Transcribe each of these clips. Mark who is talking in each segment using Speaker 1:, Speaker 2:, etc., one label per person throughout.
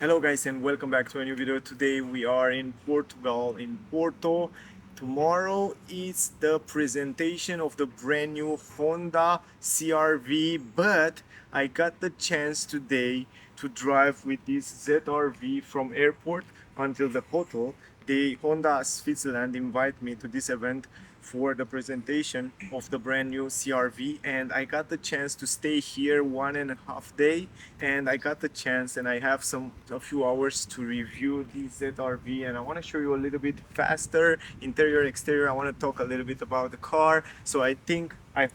Speaker 1: Hello guys and welcome back to a new video. Today we are in Portugal, in Porto. Tomorrow is the presentation of the brand new Honda CR-V, but I got the chance today to drive with this ZR-V from airport until the hotel. The Honda Switzerland invite me to this event for the presentation of the brand new CR-V, and I got the chance to stay here 1.5 days, and I got the chance and I have a few hours to review the ZR-V, and I want to show you a little bit faster interior exterior. I want to talk a little bit about the car, so I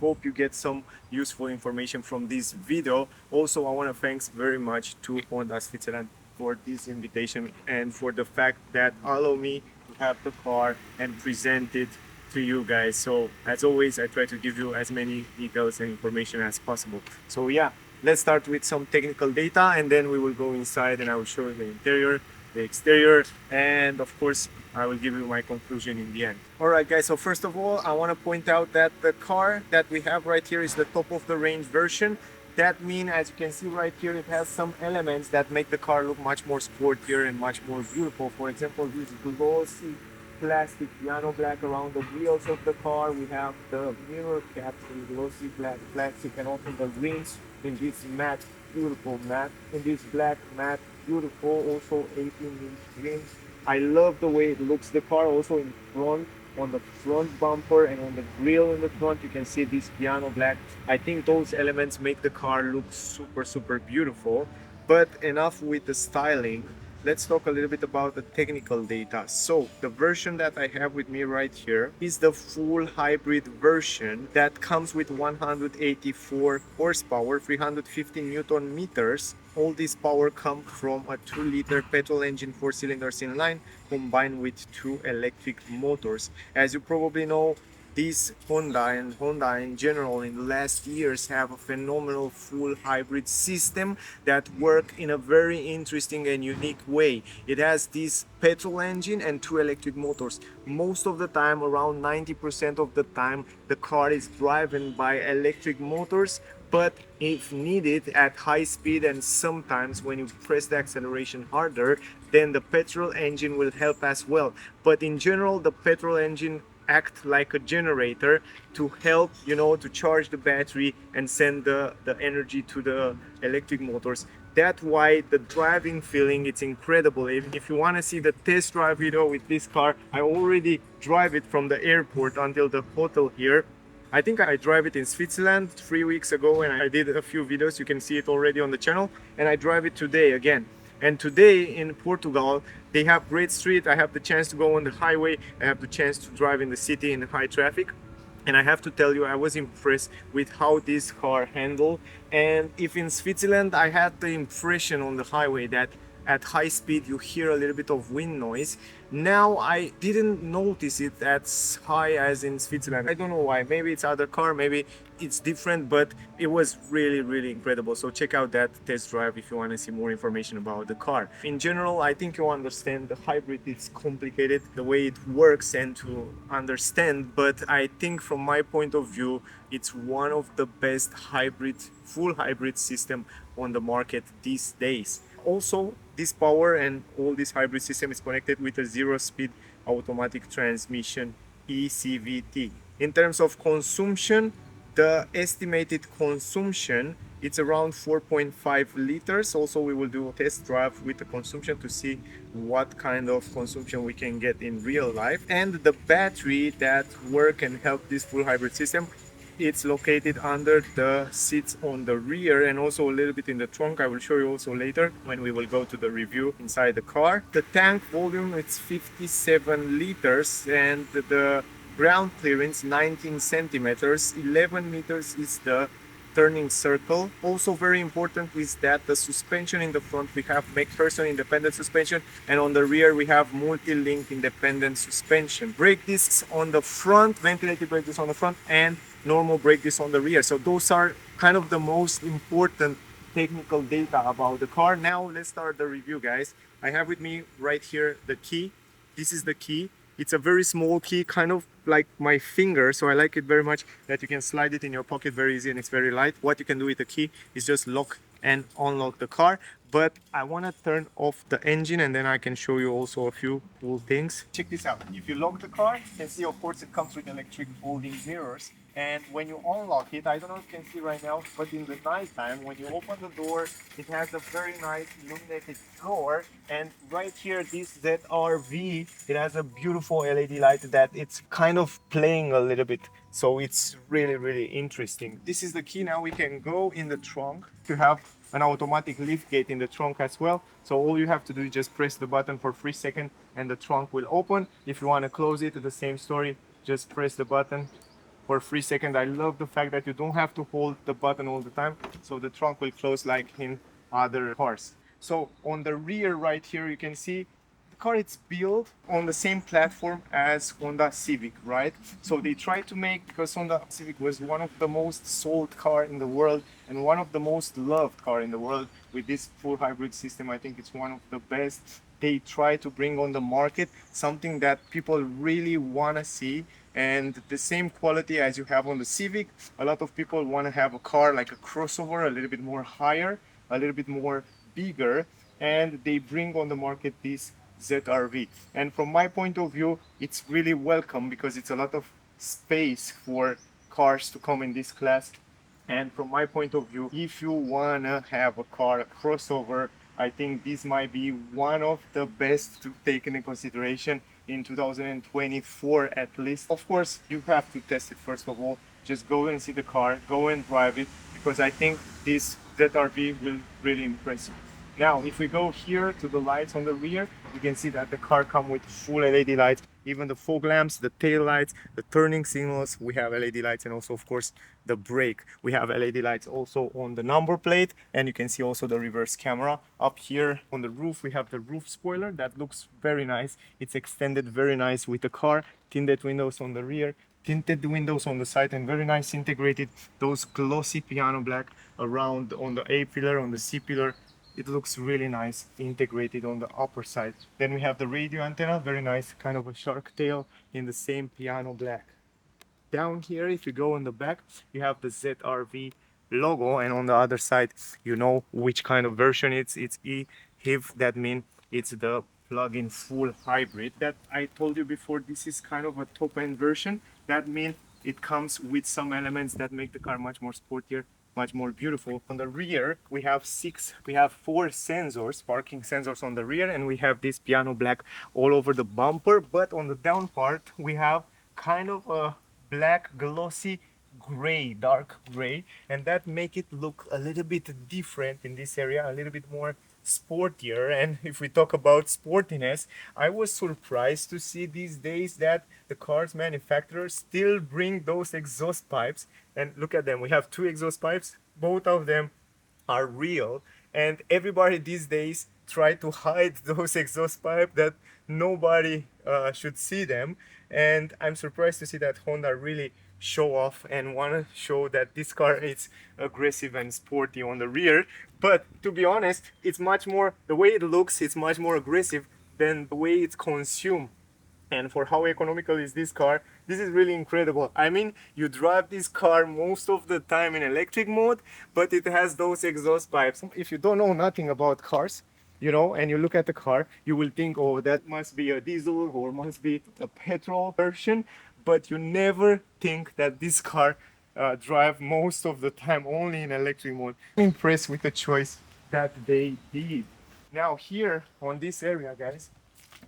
Speaker 1: hope you get some useful information from this video. Also, I want to thanks very much to Honda Switzerland for this invitation and for the fact that allow me to have the car and present it to you guys. So as always, I try to give you as many details and information as possible. So yeah, let's start with some technical data and then we will go inside and I will show you the interior, the exterior, and of course I will give you my conclusion in the end. Alright guys, so first of all I want to point out that the car that we have right here is the top of the range version. That means, as you can see right here, it has some elements that make the car look much more sportier and much more beautiful. For example, this glossy plastic piano black around the wheels of the car. We have the mirror caps in glossy black plastic, and also the rims in this matte, beautiful matte, in this black matte, beautiful, also 18-inch rims. I love the way it looks. The car also in front, on the front bumper and on the grille in the front, you can see this piano black. I think those elements make the car look super beautiful. But enough with the styling. Let's talk a little bit about the technical data. So the version that I have with me right here is the full hybrid version that comes with 184 horsepower, 350 newton meters. All this power comes from a 2-liter petrol engine, 4 cylinders in line, combined with 2 electric motors. As you probably know, this Honda and Honda in general in the last years have a phenomenal full hybrid system that work in a very interesting and unique way. It has this petrol engine and 2 electric motors. Most of the time, around 90% of the time, the car is driven by electric motors, but if needed at high speed and sometimes when you press the acceleration harder, then the petrol engine will help as well. But in general, the petrol engine act like a generator to help, to charge the battery and send the energy to the electric motors. That's why the driving feeling, it's incredible. If you want to see the test drive video with this car, I already drive it from the airport until the hotel here. I think I drive it in Switzerland 3 weeks ago and I did a few videos. You can see it already on the channel, and I drive it today again. And today in Portugal, they have great street. I have the chance to go on the highway. I have the chance to drive in the city in the high traffic. And I have to tell you, I was impressed with how this car handled. And if in Switzerland, I had the impression on the highway that at high speed you hear a little bit of wind noise. Now I didn't notice it as high as in Switzerland. I don't know why. Maybe it's other car, maybe it's different, but it was really incredible. So check out that test drive if you want to see more information about the car. In general, I think you understand the hybrid is complicated the way it works and to understand, but I think from my point of view, it's one of the best hybrid, full hybrid system on the market these days. Also, this power and all this hybrid system is connected with a 0-speed automatic transmission, ECVT. In terms of consumption, the estimated consumption, it's around 4.5 liters. Also, we will do a test drive with the consumption to see what kind of consumption we can get in real life. And the battery that work and help this full hybrid system, it's located under the seats on the rear and also a little bit in the trunk. I will show you also later when we will go to the review inside the car. The tank volume, it's 57 liters and the ground clearance 19 centimeters. 11 meters is the turning circle. Also very important is that the suspension in the front, we have McPherson independent suspension, and on the rear we have multi-link independent suspension. Brake discs on the front, ventilated brake discs on the front, and normal brake discs on the rear. So those are kind of the most important technical data about the car. Now let's start the review, guys. I have with me right here the key. This is the key. It's a very small key, kind of like my finger, so I like it very much that you can slide it in your pocket very easy and it's very light. What you can do with the key is just lock and unlock the car. But I want to turn off the engine and then I can show you also a few cool things. Check this out. If you lock the car, you can see of course it comes with electric folding mirrors. And when you unlock it, I don't know if you can see right now, but in the nighttime, when you open the door, it has a very nice illuminated door. And right here, this ZRV, it has a beautiful LED light that it's kind of playing a little bit. So it's really, really interesting. This is the key. Now we can go in the trunk to have an automatic lift gate in the trunk as well. So all you have to do is just press the button for 3 seconds and the trunk will open. If you want to close it, the same story, just press the button for 3 seconds. I love the fact that you don't have to hold the button all the time, so the trunk will close like in other cars. So on the rear right here, you can see the car it's built on the same platform as Honda Civic, right? So they try to make, because Honda Civic was one of the most sold car in the world and one of the most loved car in the world, with this full hybrid system, I think it's one of the best. They try to bring on the market something that people really want to see, and the same quality as you have on the Civic. A lot of people want to have a car like a crossover, a little bit more higher, a little bit more bigger, and they bring on the market this ZRV. And from my point of view, it's really welcome because it's a lot of space for cars to come in this class. And from my point of view, if you wanna have a car, a crossover, I think this might be one of the best to take into consideration in 2024 at least. Of course, you have to test it first of all. Just go and see the car, go and drive it, because I think this ZRV will really impress you. Now, if we go here to the lights on the rear, you can see that the car comes with full LED lights, even the fog lamps, the tail lights, the turning signals, we have LED lights, and also of course the brake. We have LED lights also on the number plate, and you can see also the reverse camera. Up here on the roof, we have the roof spoiler that looks very nice. It's extended very nice with the car, tinted windows on the rear, tinted windows on the side, and very nice integrated those glossy piano black around on the A pillar, on the C pillar. It looks really nice integrated on the upper side. Then we have the radio antenna, very nice, kind of a shark tail in the same piano black. Down here, if you go in the back, you have the ZRV logo, and on the other side, you know which kind of version it's E-HIV. That means it's the plug-in full hybrid that I told you before. This is kind of a top-end version. That means it comes with some elements that make the car much more sportier, much more beautiful. On the rear, we have 4 sensors, parking sensors on the rear, and we have this piano black all over the bumper. But on the down part, we have kind of a black glossy gray, dark gray, and that make it look a little bit different in this area, a little bit more sportier. And if we talk about sportiness, I was surprised to see these days that the cars manufacturers still bring those exhaust pipes. And look at them, we have 2 exhaust pipes, both of them are real, and everybody these days try to hide those exhaust pipes that nobody should see them. And I'm surprised to see that Honda really show off and want to show that this car is aggressive and sporty on the rear. But to be honest, it's much more, the way it looks, it's much more aggressive than the way it's consumed. And for how economical is this car, this is really incredible. I mean, you drive this car most of the time in electric mode, but it has those exhaust pipes. If you don't know nothing about cars, you know, and you look at the car, you will think, oh, that must be a diesel or must be a petrol version, but you never think that this car drive most of the time only in electric mode. I'm impressed with the choice that they did. Now here on this area, guys,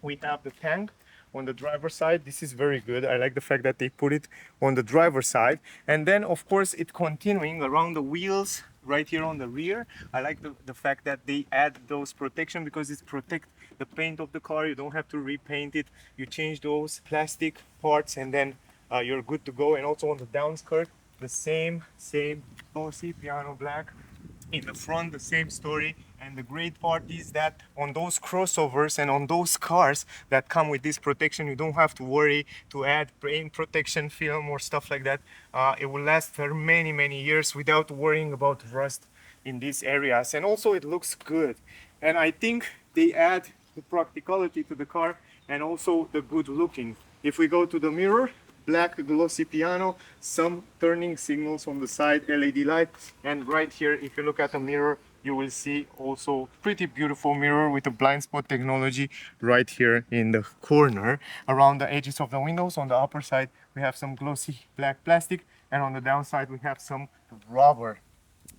Speaker 1: we have the tank on the driver's side. This is very good. I like the fact that they put it on the driver's side. And then of course it continuing around the wheels right here on the rear. I like the fact that they add those protection, because it protect the paint of the car. You don't have to repaint it. You change those plastic parts and then you're good to go. And also on the down skirt, the same glossy piano black. In the front, the same story. And the great part is that on those crossovers and on those cars that come with this protection, you don't have to worry to add paint protection film or stuff like that. It will last for many years without worrying about rust in these areas. And also it looks good. And I think they add the practicality to the car and also the good looking. If we go to the mirror, black glossy piano, some turning signals on the side, LED light, and right here, if you look at the mirror, you will see also pretty beautiful mirror with a blind spot technology right here in the corner. Around the edges of the windows, on the upper side, we have some glossy black plastic, and on the downside, we have some rubber.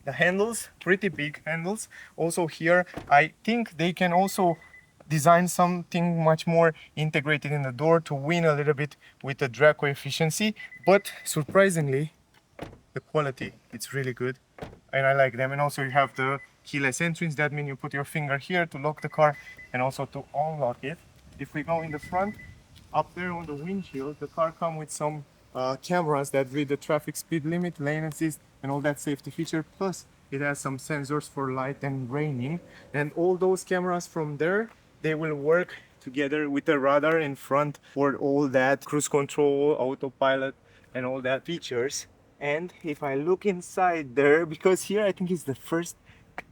Speaker 1: The handles, pretty big handles. Also here, I think they can also design something much more integrated in the door to win a little bit with the drag coefficiency, but surprisingly, the quality, it's really good and I like them. And also you have the keyless entrance. That means you put your finger here to lock the car and also to unlock it. If we go in the front, up there on the windshield, the car comes with some cameras that read the traffic speed limit, lane assist, and all that safety feature. Plus, it has some sensors for light and raining. And all those cameras from there, they will work together with the radar in front for all that cruise control, autopilot, and all that features. And if I look inside there, because here I think it's the first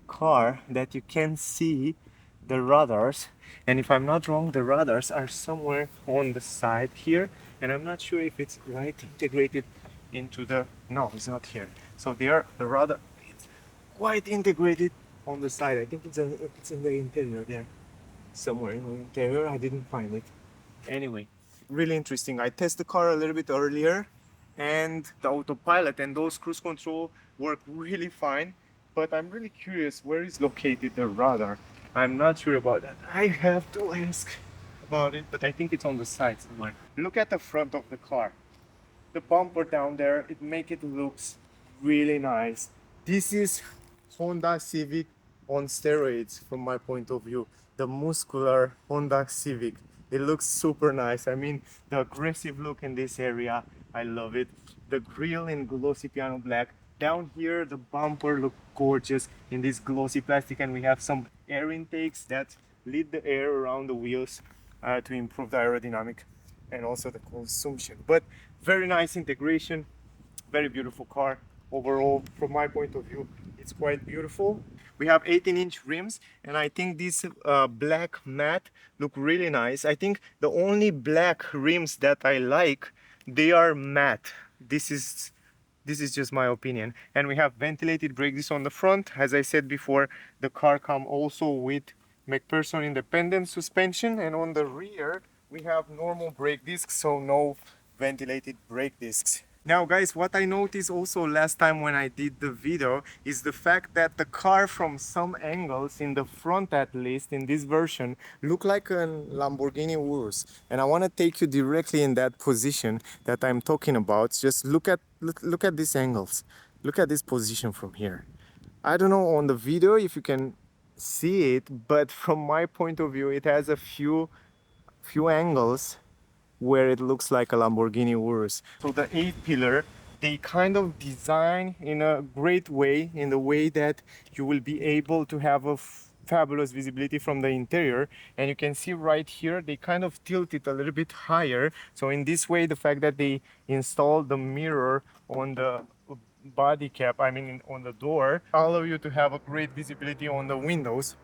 Speaker 1: car that you can see the radars, and if I'm not wrong, the radars are somewhere on the side here, and I'm not sure if it's right integrated into the, no, it's not here. So there, the radar, it's quite integrated on the side. I think it's in the interior there, somewhere in the interior. I didn't find it. Anyway, really interesting. I tested the car a little bit earlier, and the autopilot and those cruise control work really fine, but I'm really curious where is located the radar. I'm not sure about that. I have to ask about it, but I think it's on the side somewhere. Look at the front of the car. The bumper down there, it make it looks really nice. This is Honda Civic on steroids from my point of view. The muscular Honda Civic. It looks super nice. I mean, the aggressive look in this area, I love it. The grille in glossy piano black. Down here, the bumper look gorgeous in this glossy plastic, and we have some air intakes that lead the air around the wheels to improve the aerodynamic and also the consumption. But very nice integration, very beautiful car. Overall, from my point of view, it's quite beautiful. We have 18-inch rims, and I think these black matte look really nice. I think the only black rims that I like, they are matte. This is just my opinion. And we have ventilated brake discs on the front. As I said before, the car comes also with McPherson independent suspension, and on the rear we have normal brake discs, so no ventilated brake discs. Now guys, what I noticed also last time when I did the video is the fact that the car from some angles, in the front at least, in this version, look like a Lamborghini Urus. And I want to take you directly in that position that I'm talking about. Just look at these angles. Look at this position from here. I don't know on the video if you can see it, but from my point of view, it has a few angles where it looks like a Lamborghini Urus. So the 8-pillar, they kind of design in a great way, in the way that you will be able to have a fabulous visibility from the interior. And you can see right here, they kind of tilt it a little bit higher. So in this way, the fact that they install the mirror on the body cap, I mean on the door, allow you to have a great visibility on the windows.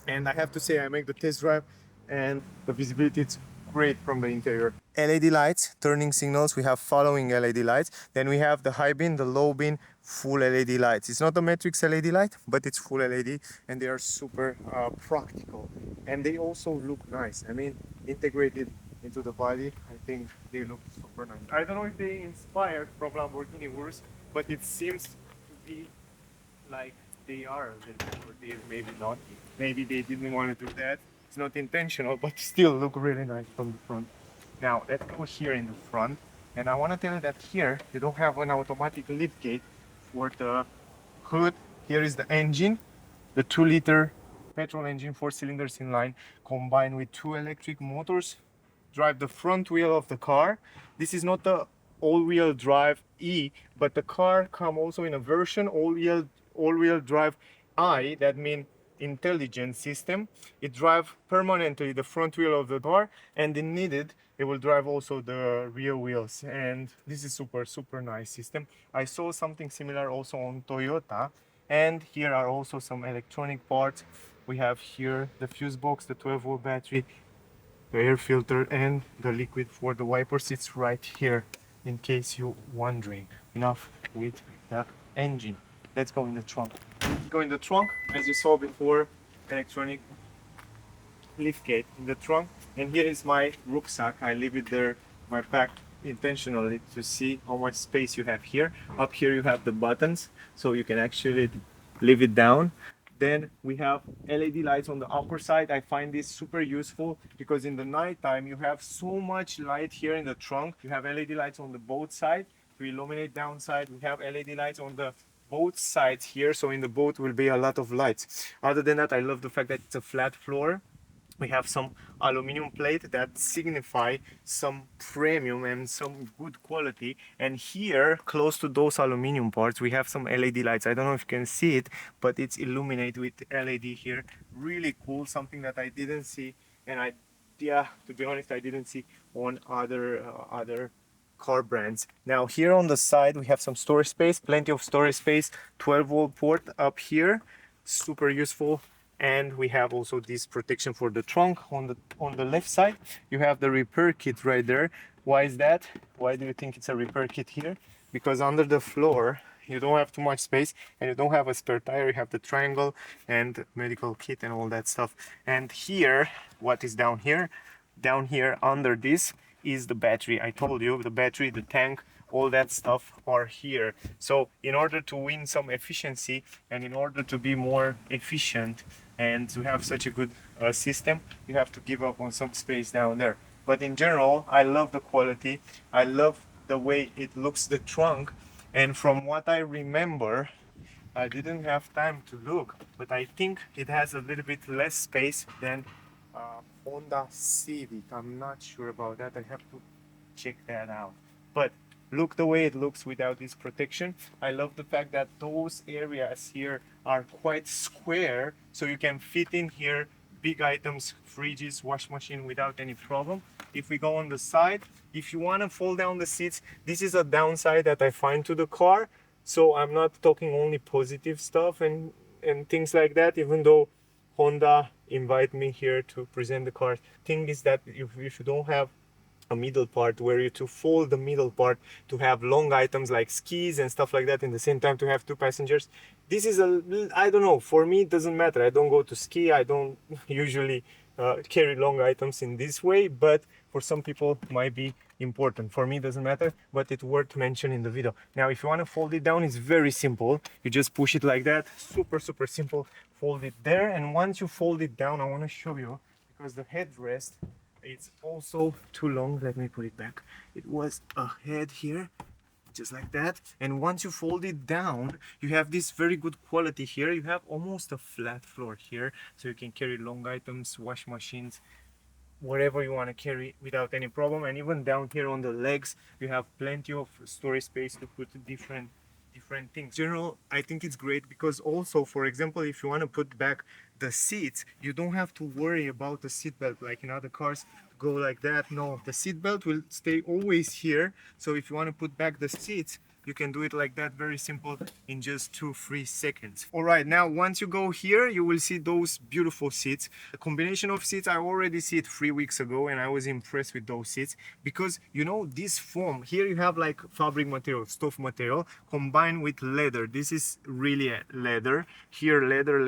Speaker 1: And I have to say, I make the test drive and the visibility is great from the interior. LED lights, turning signals, we have following LED lights. Then we have the high beam, the low beam, full LED lights. It's not a matrix LED light, but it's full LED, and they are super practical. And they also look nice. I mean, integrated into the body, I think they look super nice. I don't know if they inspired from Lamborghini Urus, but it seems to be like they are a little bit, or they maybe not. Maybe they didn't want to do that. It's not intentional, but still look really nice from the front. Now let's go here in the front, and I want to tell you that here you don't have an automatic lift gate for the hood. Here is the engine, the 2-liter petrol engine, 4 cylinders in line, combined with 2 electric motors, drive the front wheel of the car. This is not the all-wheel drive E, but the car comes also in a version all-wheel drive I. That means intelligent system. It drives permanently the front wheel of the car, and if needed, it will drive also the rear wheels. And this is super nice system. I saw something similar also on Toyota, and here are also some electronic parts. We have here the fuse box, the 12-volt battery, the air filter, and the liquid for the wipers. It's right here, in case you're wondering. Enough with the engine. Let's go in the trunk. Go in the trunk, as you saw before, electronic lift gate in the trunk. And here is my rucksack. I leave it there, my pack, intentionally to see how much space you have here. Up here you have the buttons, so you can actually leave it down. Then we have LED lights on the upper side. I find this super useful because in the nighttime you have so much light here in the trunk. You have LED lights on the both sides to illuminate downside. We have LED lights on the both sides here, so in the boat will be a lot of lights. Other than that, I love the fact that it's a flat floor. We have some aluminum plate that signify some premium and some good quality. And here, close to those aluminum parts, we have some LED lights. I don't know if you can see it, but it's illuminated with LED here. Really cool, something that I didn't see. And yeah, to be honest, I didn't see on other car brands. Now here on the side, we have some storage space, plenty of storage space, 12-volt port up here, super useful. And we have also this protection for the trunk on the left side. You have the repair kit right there. Why is that? Why do you think it's a repair kit here? Because under the floor you don't have too much space and you don't have a spare tire. You have the triangle and medical kit and all that stuff. And here, what is down here? Down here under this is the battery. I told you the battery, the tank, all that stuff are here. So in order to win some efficiency and in order to be more efficient and to have such a good system, you have to give up on some space down there. But in general, I love the quality. I love the way it looks, the trunk. And from what I remember, I didn't have time to look, but I think it has a little bit less space than Honda Civic. I'm not sure about that. I have to check that out. But look the way it looks without this protection. I love the fact that those areas here are quite square, so you can fit in here big items, fridges, wash machine without any problem. If we go on the side, if you want to fold down the seats, this is a downside that I find to the car. So I'm not talking only positive stuff and things like that, even though Honda invite me here to present the car. Thing is that if you don't have a middle part where you to fold the middle part to have long items like skis and stuff like that in the same time to have two passengers, this is I don't know, for me it doesn't matter. I don't go to ski, I don't usually carry long items in this way, but for some people it might be important. For me it doesn't matter, but it's worth mentioning in the video. Now if you want to fold it down, it's very simple. You just push it like that, super simple. Fold it there, and once you fold it down, I want to show you, because the headrest, it's also too long. Let me put it back. It was a head here, just like that. And once you fold it down, you have this very good quality here. You have almost a flat floor here, so you can carry long items, wash machines, whatever you want to carry without any problem. And even down here on the legs, you have plenty of storage space to put different things. In general, I think it's great because also, for example, if you want to put back the seats, you don't have to worry about the seat belt like in other cars, go like that. No, the seat belt will stay always here. So if you want to put back the seats, you can do it like that, very simple, in just 2-3 seconds. All right, now once you go here, you will see those beautiful seats. The combination of seats, I already see it 3 weeks ago, and I was impressed with those seats because, you know, this foam here, you have like fabric material, stuff material combined with leather. This is really a leather. Here leather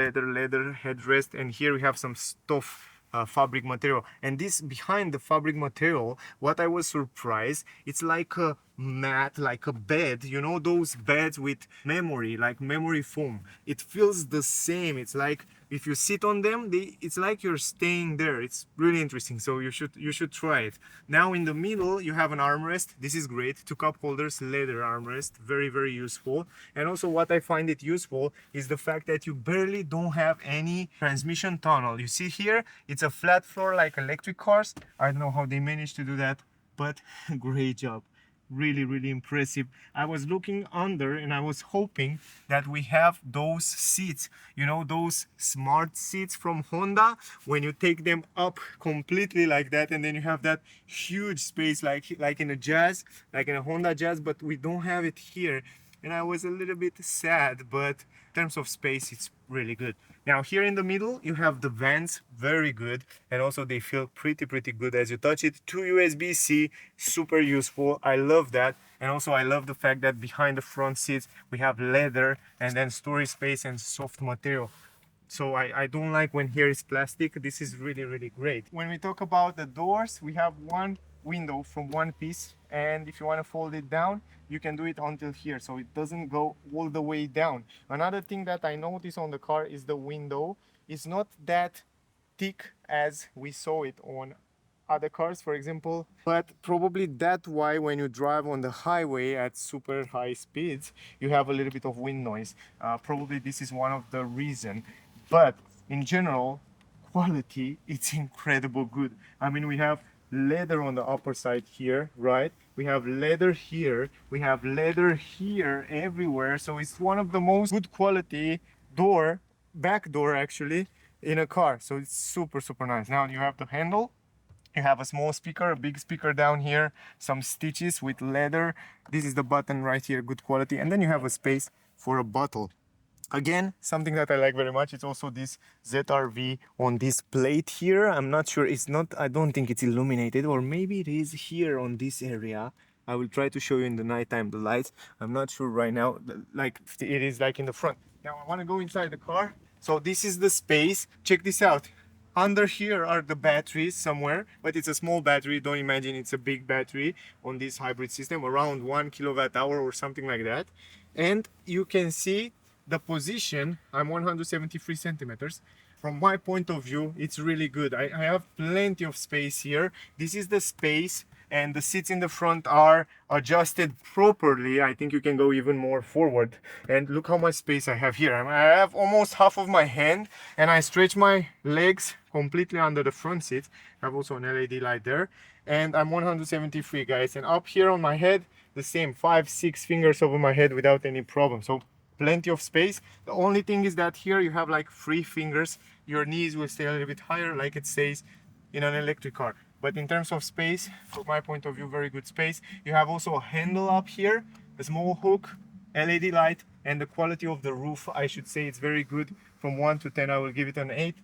Speaker 1: headrest, and here we have some stuff fabric material. And this behind the fabric material, what I was surprised, it's like a mat, like a bed, you know, those beds with memory, like memory foam. It feels the same. It's like if you sit on them, it's like you're staying there. It's really interesting, so you should try it. Now in the middle you have an armrest. This is great. 2 cup holders, leather armrest, very useful. And also what I find it useful is the fact that you barely don't have any transmission tunnel. You see here, it's a flat floor like electric cars. I don't know how they managed to do that, but great job. Really impressive. I was looking under and I was hoping that we have those seats, you know, those smart seats from Honda, when you take them up completely like that, and then you have that huge space like in a Jazz, like in a Honda Jazz, but we don't have it here. And I was a little bit sad, but in terms of space, it's really good. Now here in the middle, you have the vents, very good. And also they feel pretty good as you touch it. 2 USB-C, super useful. I love that. And also I love the fact that behind the front seats we have leather and then storage space and soft material. So I don't like when here is plastic. This is really, really great. When we talk about the doors, we have one window from one piece, and if you want to fold it down, you can do it until here, so it doesn't go all the way down. Another thing that I noticed on the car is the window is not that thick as we saw it on other cars, for example, but probably that's why when you drive on the highway at super high speeds you have a little bit of wind noise. Probably this is one of the reason, but in general quality it's incredible good. I mean, we have leather on the upper side here, right? We have leather here, we have leather here, everywhere. So it's one of the most good quality door, back door actually, in a car. So it's super, super nice. Now you have the handle, you have a small speaker, a big speaker down here, some stitches with leather. This is the button right here, good quality. And then you have a space for a bottle. Again, something that I like very much, it's also this ZRV on this plate here. I'm not sure, it's not, I don't think it's illuminated, or maybe it is here on this area. I will try to show you in the nighttime the lights. I'm not sure right now, like it is like in the front. Now I want to go inside the car. So this is the space. Check this out. Under here are the batteries somewhere, but it's a small battery. Don't imagine it's a big battery on this hybrid system, around 1 kilowatt hour or something like that. And you can see the position. I'm 173 centimeters. From my point of view, it's really good. I have plenty of space here. This is the space, and the seats in the front are adjusted properly. I think you can go even more forward. And look how much space I have here. I have almost half of my hand, and I stretch my legs completely under the front seat. I have also an LED light there. And I'm 173, guys. And up here on my head, the same 5-6 fingers over my head without any problem. So plenty of space. The only thing is that here you have like 3 fingers. Your knees will stay a little bit higher, like it says in an electric car. But in terms of space, from my point of view, very good space. You have also a handle up here, a small hook, LED light, and the quality of the roof, I should say it's very good. From 1 to 10, I will give it an 8.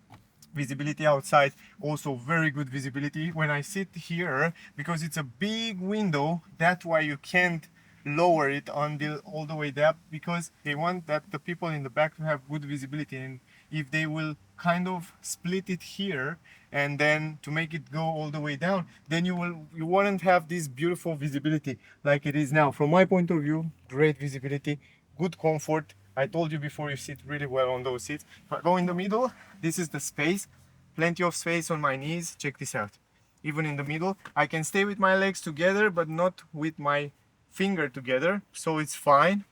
Speaker 1: Visibility outside, also very good visibility. When I sit here, because it's a big window, that's why you can't lower it until all the way there, because they want that the people in the back to have good visibility. And if they will kind of split it here and then to make it go all the way down, then you won't have this beautiful visibility like it is now. From my point of view, great visibility, good comfort. I told you before, you sit really well on those seats. If I go in the middle, this is the space, plenty of space on my knees. Check this out. Even in the middle, I can stay with my legs together, but not with my finger together, so it's fine.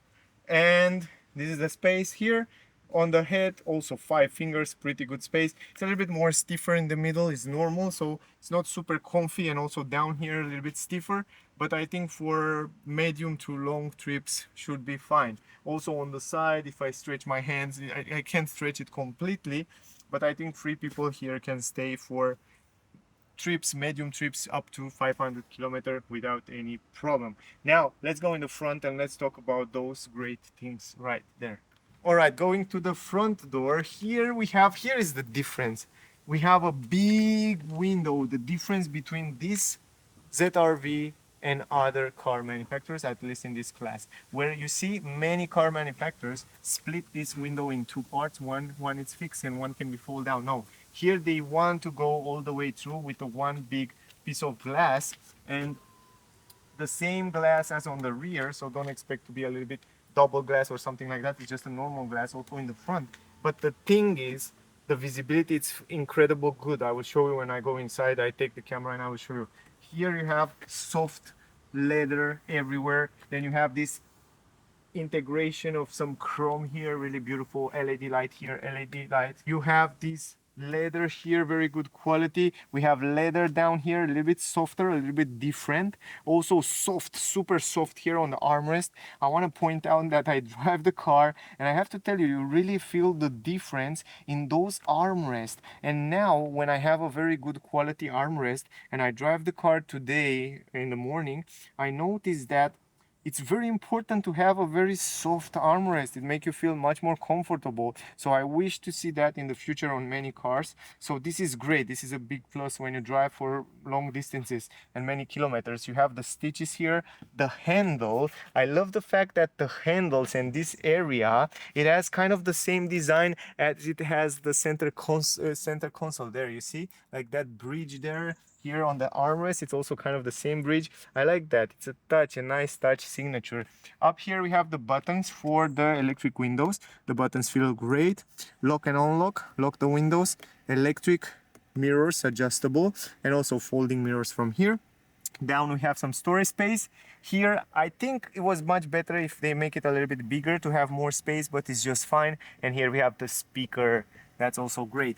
Speaker 1: And this is the space here on the head, also 5 fingers, pretty good space. It's a little bit more stiffer in the middle, it's normal, so it's not super comfy, and also down here a little bit stiffer, but I think for medium to long trips should be fine. Also on the side, if I stretch my hands, I can't stretch it completely, but I think 3 people here can stay for trips, medium trips up to 500 kilometers without any problem. Now let's go in the front and let's talk about those great things right there. All right, going to the front door, here is the difference. We have a big window. The difference between this ZRV and other car manufacturers, at least in this class, where you see many car manufacturers split this window in 2 parts. One is fixed and one can be fold down. No, here they want to go all the way through with the one big piece of glass, and the same glass as on the rear, so don't expect to be a little bit double glass or something like that. It's just a normal glass also in the front. But the thing is, the visibility, it's incredible good. I will show you when I go inside. I take the camera and I will show you. Here you have soft leather everywhere. Then you have this integration of some chrome here, really beautiful. LED light here, LED light. You have this leather here, very good quality. We have leather down here, a little bit softer, a little bit different. Also soft, super soft here on the armrest. I want to point out that I drive the car, and I have to tell you, you really feel the difference in those armrests. And now when I have a very good quality armrest and I drive the car today in the morning, I noticed that it's very important to have a very soft armrest. It makes you feel much more comfortable. So I wish to see that in the future on many cars. So this is great. This is a big plus when you drive for long distances and many kilometers. You have the stitches here, the handle. I love the fact that the handles and this area, it has kind of the same design as it has the center console there. You see, like that bridge there. Here on the armrest, it's also kind of the same bridge. I like that. It's a touch, a nice touch signature. Up here we have the buttons for the electric windows. The buttons feel great. Lock and unlock, lock the windows. Electric mirrors, adjustable, and also folding mirrors from here. Down we have some storage space. Here I think it was much better if they make it a little bit bigger to have more space, but it's just fine. And here we have the speaker. That's also great.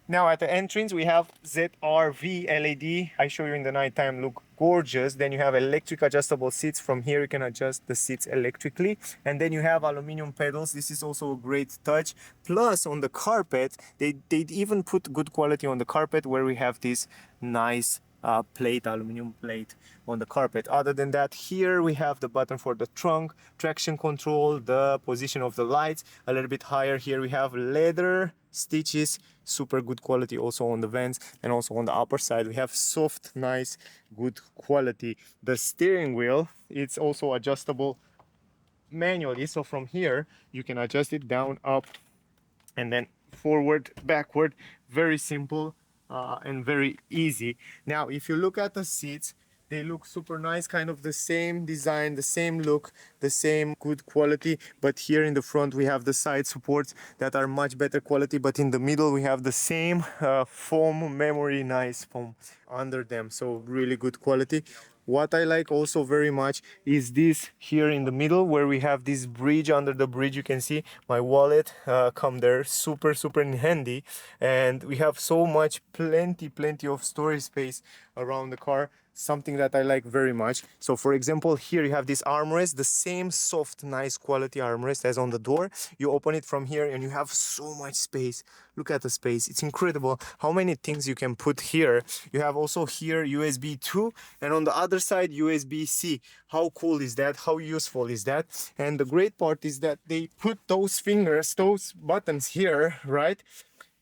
Speaker 1: Now at the entrance we have ZRV LED. I show you in the nighttime, look gorgeous. Then you have electric adjustable seats. From here you can adjust the seats electrically. And then you have aluminum pedals. This is also a great touch. Plus on the carpet, they even put good quality on the carpet where we have this nice aluminum plate on the carpet. Other than that, here we have the button for the trunk, traction control, the position of the lights. A little bit higher here we have leather stitches, super good quality also on the vents, and also on the upper side we have soft, nice, good quality. The steering wheel, it's also adjustable manually, so from here you can adjust it down, up, and then forward, backward. Very simple and very easy. Now if you look at the seats, they look super nice, kind of the same design, the same look, the same good quality, but here in the front we have the side supports that are much better quality, but in the middle we have the same foam memory, nice foam under them, so really good quality. What I like also very much is this here in the middle where we have this bridge. Under the bridge you can see my wallet come there, super handy, and we have so much plenty of storage space around the car, something that I like very much. So for example, here you have this armrest, the same soft nice quality armrest as on the door. You open it from here and you have so much space. Look at the space, it's incredible how many things you can put here. You have also here USB 2 and on the other side USB-C. How cool is that? How useful is that? And the great part is that they put those fingers, those buttons here, right?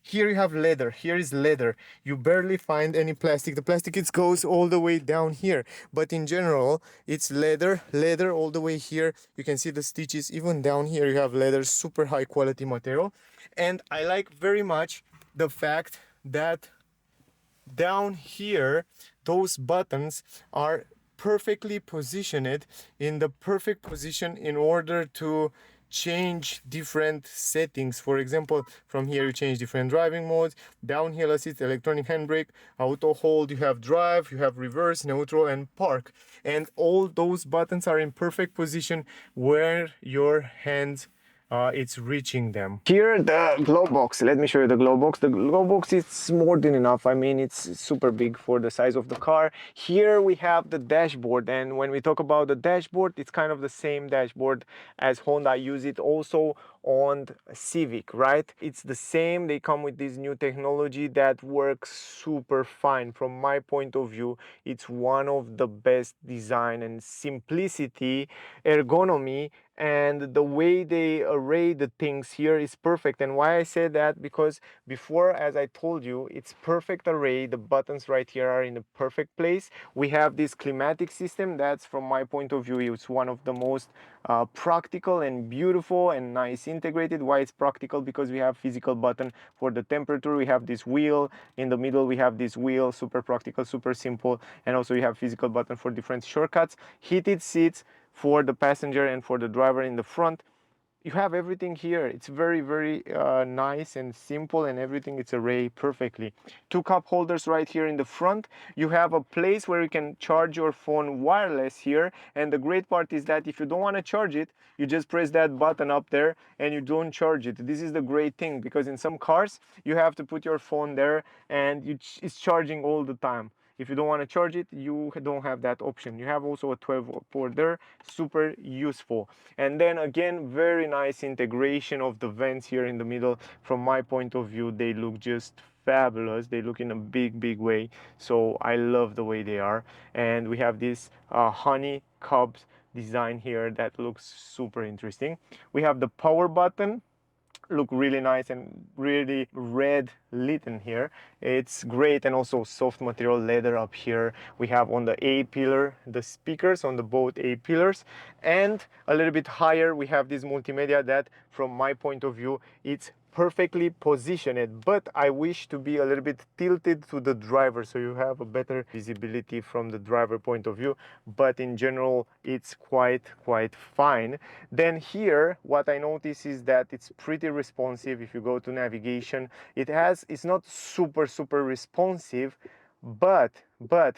Speaker 1: Here you have leather, here is leather. You barely find any plastic. The plastic, it goes all the way down here. But in general, it's leather all the way here. You can see the stitches, even down here you have leather, super high quality material. And I like very much the fact that down here, those buttons are perfectly positioned in the perfect position in order to change different settings. For example, from here you change different driving modes. Downhill assist, electronic handbrake, auto hold, you have drive, you have reverse, neutral, and park, and all those buttons are in perfect position where your hands it's reaching them. Here the glove box, let me show you the glove box. The glove box is more than enough. I mean, it's super big for the size of the car. Here we have the dashboard, and when we talk about the dashboard, it's kind of the same dashboard as Honda use it also on Civic, right? It's the same. They come with this new technology that works super fine. From my point of view, it's one of the best design and simplicity, ergonomy, and the way they array the things here is perfect. And why I say that, because before, as I told you, it's perfect array. The buttons right here are in the perfect place. We have this climatic system that's, from my point of view, it's one of the most practical and beautiful and nice integrated. Why it's practical? Because we have physical button for the temperature. We have this wheel in the middle. We have this wheel, super practical, super simple. And also you have physical button for different shortcuts. Heated seats for the passenger and for the driver in the front. You have everything here. It's very nice and simple, and everything it's arrayed perfectly. Two cup holders right here in the front. You have a place where you can charge your phone wireless here, and the great part is that if you don't want to charge it, you just press that button up there and you don't charge it. This is the great thing, because in some cars you have to put your phone there and it's charging all the time. If you don't want to charge it, you don't have that option. You have also a 12 port there, super useful. And then again, very nice integration of the vents here in the middle. From my point of view, they look just fabulous. They look in a big way, so I love the way they are. And we have this honey cubs design here that looks super interesting. We have the power button, look really nice and really red lit in here. It's great, and also soft material leather up here. We have on the A pillar the speakers on the both A pillars, and a little bit higher we have this multimedia that from my point of view it's perfectly positioned, but I wish to be a little bit tilted to the driver so you have a better visibility from the driver point of view, but in general it's quite fine. Then here what I notice is that it's pretty responsive. If you go to navigation, it's not super responsive, but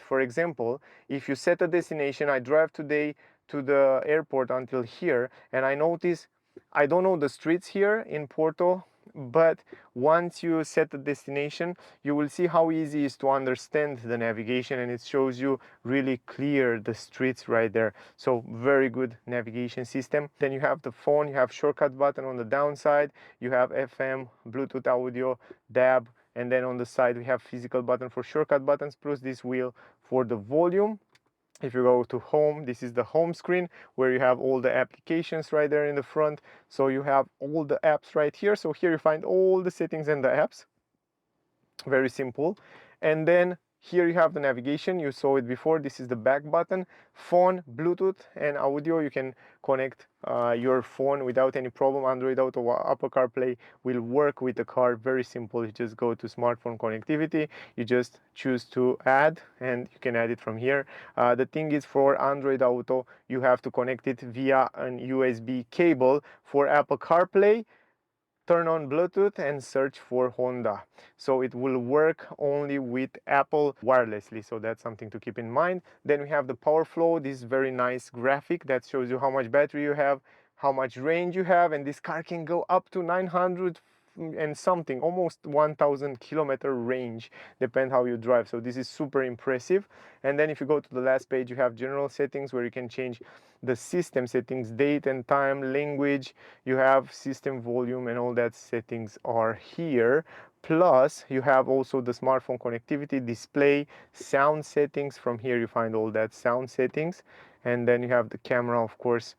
Speaker 1: for example, if you set a destination, I drive today to the airport until here, and I notice I don't know the streets here in Porto, but once you set the destination, you will see how easy it is to understand the navigation, and it shows you really clear the streets right there. So very good navigation system. Then you have the phone, you have shortcut button on the downside, you have FM, Bluetooth audio, DAB, and then on the side we have physical button for shortcut buttons, plus this wheel for the volume. If you go to home, this is the home screen where you have all the applications right there in the front. So you have all the apps right here. So here you find all the settings and the apps. Very simple. And then here you have the navigation. You saw it before. This is the back button. Phone, Bluetooth and audio. You can connect your phone without any problem. Android Auto or Apple CarPlay will work with the car. Very simple. You just go to smartphone connectivity. You just choose to add, and you can add it from here. The thing is, for Android Auto, you have to connect it via an USB cable. For Apple CarPlay, turn on Bluetooth and search for Honda. So it will work only with Apple wirelessly. So that's something to keep in mind. Then we have the power flow, this very nice graphic that shows you how much battery you have, how much range you have, and this car can go up to 900 and something, almost 1000 kilometer range, depend how you drive. So this is super impressive. And then if you go to the last page, you have general settings where you can change the system settings, date and time, language, you have system volume, and all that settings are here. Plus you have also the smartphone connectivity, display, sound settings. From here you find all that sound settings, and then you have the camera, of course.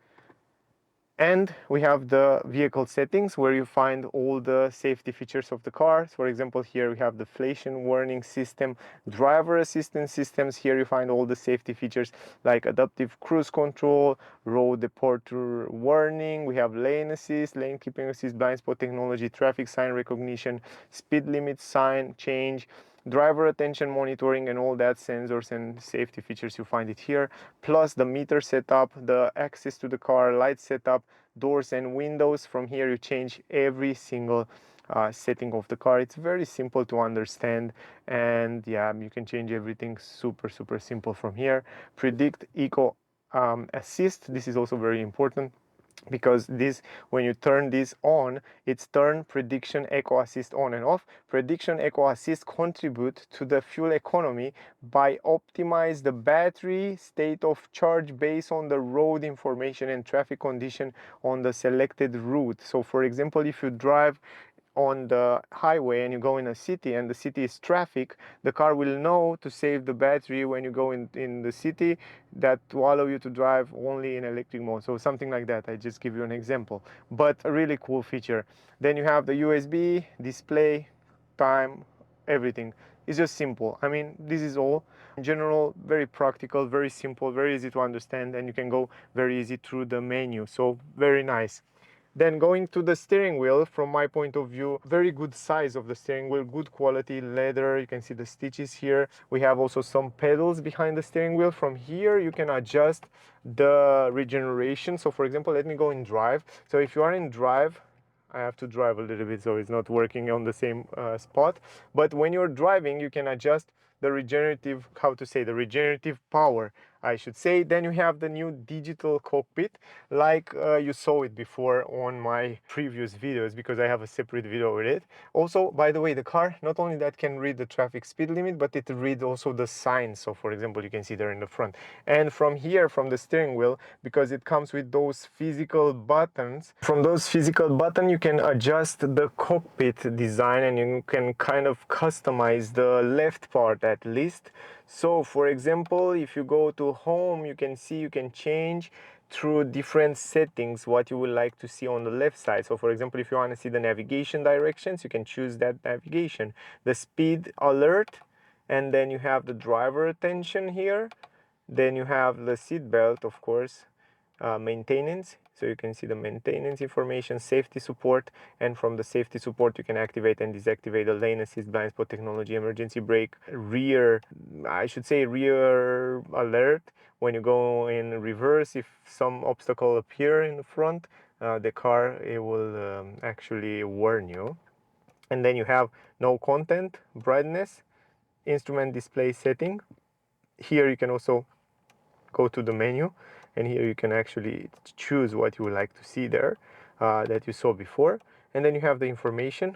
Speaker 1: And we have the vehicle settings where you find all the safety features of the car. For example, here we have the flashing warning system, driver assistance systems. Here you find all the safety features like adaptive cruise control, road departure warning. We have lane assist, lane keeping assist, blind spot technology, traffic sign recognition, speed limit sign change, driver attention monitoring, and all that sensors and safety features. You find it here, plus the meter setup, the access to the car, light setup, doors and windows. From here you change every single setting of the car. It's very simple to understand, and yeah, you can change everything super simple from here. Predict eco assist, this is also very important, because this, when you turn this on, it's turn prediction eco assist on and off. Prediction eco assist contribute to the fuel economy by optimize the battery state of charge based on the road information and traffic condition on the selected route. So for example, if you drive on the highway and you go in a city and the city is traffic, the car will know to save the battery when you go in the city, that to allow you to drive only in electric mode. So something like that. I just give you an example, but a really cool feature. Then you have the USB display, time, everything. It's just simple. I mean, this is all in general, very practical, very simple, very easy to understand, and you can go very easy through the menu. So very nice. Then going to the steering wheel, from my point of view, very good size of the steering wheel, good quality leather. You can see the stitches here. We have also some pedals behind the steering wheel. From here you can adjust the regeneration. So for example, let me go in drive. So if you are in drive, I have to drive a little bit so it's not working on the same spot. But when you're driving, you can adjust the regenerative, how to say, the regenerative power, I should say. Then you have the new digital cockpit, like you saw it before on my previous videos, because I have a separate video with it. Also, by the way, the car, not only that can read the traffic speed limit, but it reads also the signs. So for example, you can see there in the front. And from here, from the steering wheel, because it comes with those physical buttons, from those physical buttons you can adjust the cockpit design, and you can kind of customize the left part at least. So for example, if you go to home, you can see you can change through different settings what you would like to see on the left side. So for example, if you want to see the navigation directions, you can choose that navigation, the speed alert, and then you have the driver attention here. Then you have the seat belt, of course, maintenance, so you can see the maintenance information, safety support, and from the safety support you can activate and deactivate the lane assist, blind spot technology, emergency brake, rear, I should say rear alert. When you go in reverse, if some obstacle appear in the front, the car, it will actually warn you. And then you have no content, brightness, instrument display setting. Here you can also go to the menu, and here you can actually choose what you would like to see there that you saw before. And then you have the information,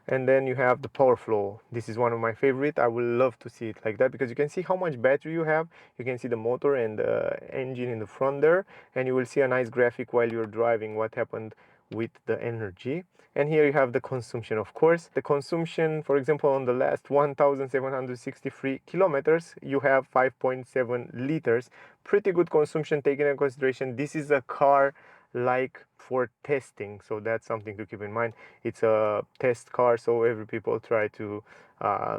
Speaker 1: and then you have the power flow. This is one of my favorite. I would love to see it like that, because you can see how much battery you have. You can see the motor and the engine in the front there, and you will see a nice graphic while you're driving what happened with the energy. And here you have the consumption, of course. The consumption, for example, on the last 1,763 kilometers, you have 5.7 liters. Pretty good consumption taken into consideration. This is a car like for testing, so that's something to keep in mind. It's a test car, so every people try to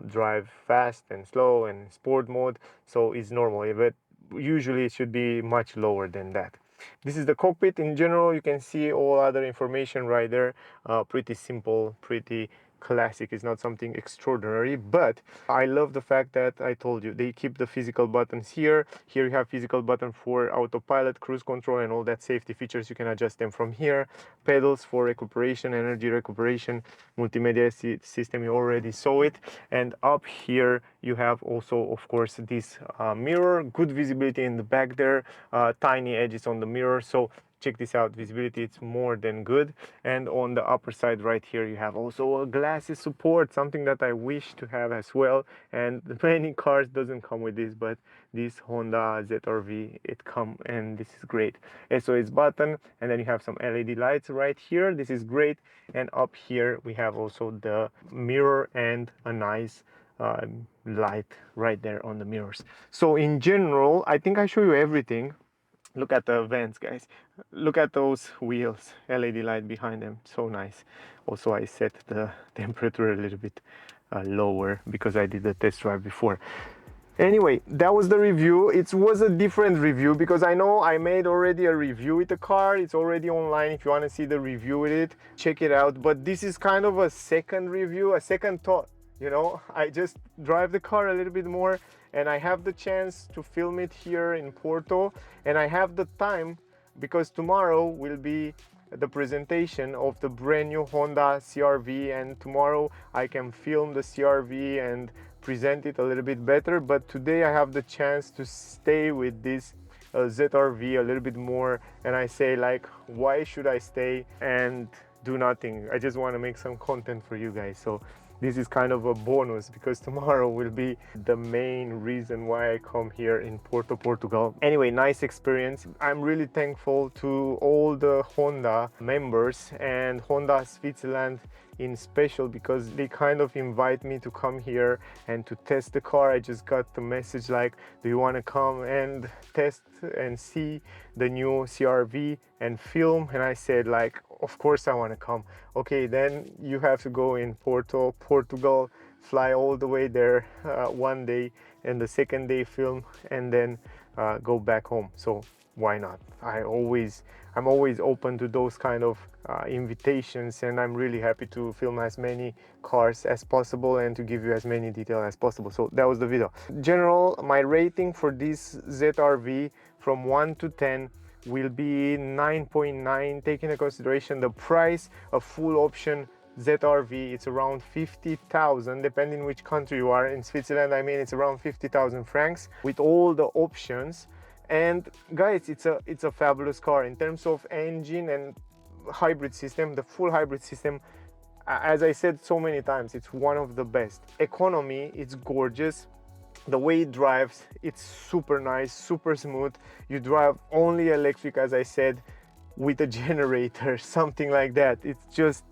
Speaker 1: drive fast and slow and sport mode, so it's normal, but usually it should be much lower than that. This is the cockpit. In general, you can see all other information right there. Pretty simple, pretty classic. It's not something extraordinary, but I love the fact that I told you they keep the physical buttons here. Here you have physical button for autopilot, cruise control, and all that safety features. You can adjust them from here. Pedals for recuperation, energy recuperation, multimedia system, you already saw it. And up here you have also, of course, this mirror, good visibility in the back there, tiny edges on the mirror. So check this out, visibility, it's more than good. And on the upper side right here you have also a glasses support, something that I wish to have as well, and many cars doesn't come with this, but this Honda ZR-V it come, and this is great. SOS button, and then you have some LED lights right here, this is great. And up here we have also the mirror and a nice light right there on the mirrors. So in general, I think I show you everything. Look at the vents, guys. Look at those wheels, LED light behind them, so nice. Also, I set the temperature a little bit lower because I did the test drive before. Anyway, that was the review. It was a different review because I know I made already a review with the car. It's already online. If you want to see the review with it, check it out. But this is kind of a second review, a second thought. You know, I just drive the car a little bit more, and I have the chance to film it here in Porto, and I have the time because tomorrow will be the presentation of the brand new Honda CR-V, and tomorrow I can film the CR-V and present it a little bit better. But today I have the chance to stay with this ZR-V a little bit more, and I say, like, why should I stay and do nothing? I just want to make some content for you guys. So this is kind of a bonus because tomorrow will be the main reason why I come here in Porto, Portugal. Anyway, nice experience. I'm really thankful to all the Honda members and Honda Switzerland in special, because they kind of invite me to come here and to test the car. I just got the message like, do you want to come and test and see the new CR-V and film? And I said, like, of course I want to come. Okay, then you have to go in Porto, Portugal, fly all the way there one day, and the second day film, and then go back home. So why not? I'm always open to those kind of invitations, and I'm really happy to film as many cars as possible and to give you as many details as possible. So that was the video. General, my rating for this ZR-V from 1 to 10 will be 9.9, taking into consideration the price. A full option ZR-V, it's around 50,000, depending which country you are. In Switzerland, I mean, it's around 50,000 francs with all the options. And guys, it's a fabulous car in terms of engine and hybrid system. The full hybrid system, as I said so many times, it's one of the best. Economy, it's gorgeous. The way it drives, it's super nice, super smooth. You drive only electric, as I said, with a generator, something like that. It's just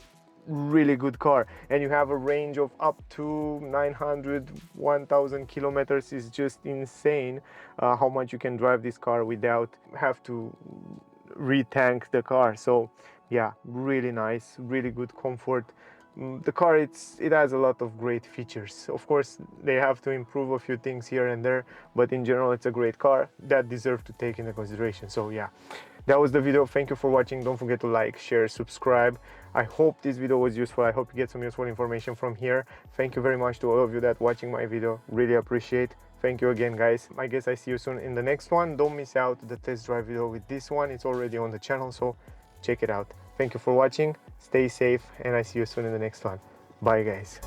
Speaker 2: really good car, and you have a range of up to 900 1000 kilometers. Is just insane how much you can drive this car without have to retank the car. So yeah, really nice, really good comfort. The car, it has a lot of great features. Of course they have to improve a few things here and there, but in general it's a great car that deserves to take into consideration. So yeah, that was the video. Thank you for watching. Don't forget to like, share, subscribe. I hope this video was useful. I hope you get some useful information from here. Thank you very much to all of you that watching my video. Really appreciate. Thank you again, guys. I guess I see you soon in the next one. Don't miss out the test drive video with this one. It's already on the channel, so check it out. Thank you for watching. Stay safe, and I see you soon in the next one. Bye, guys.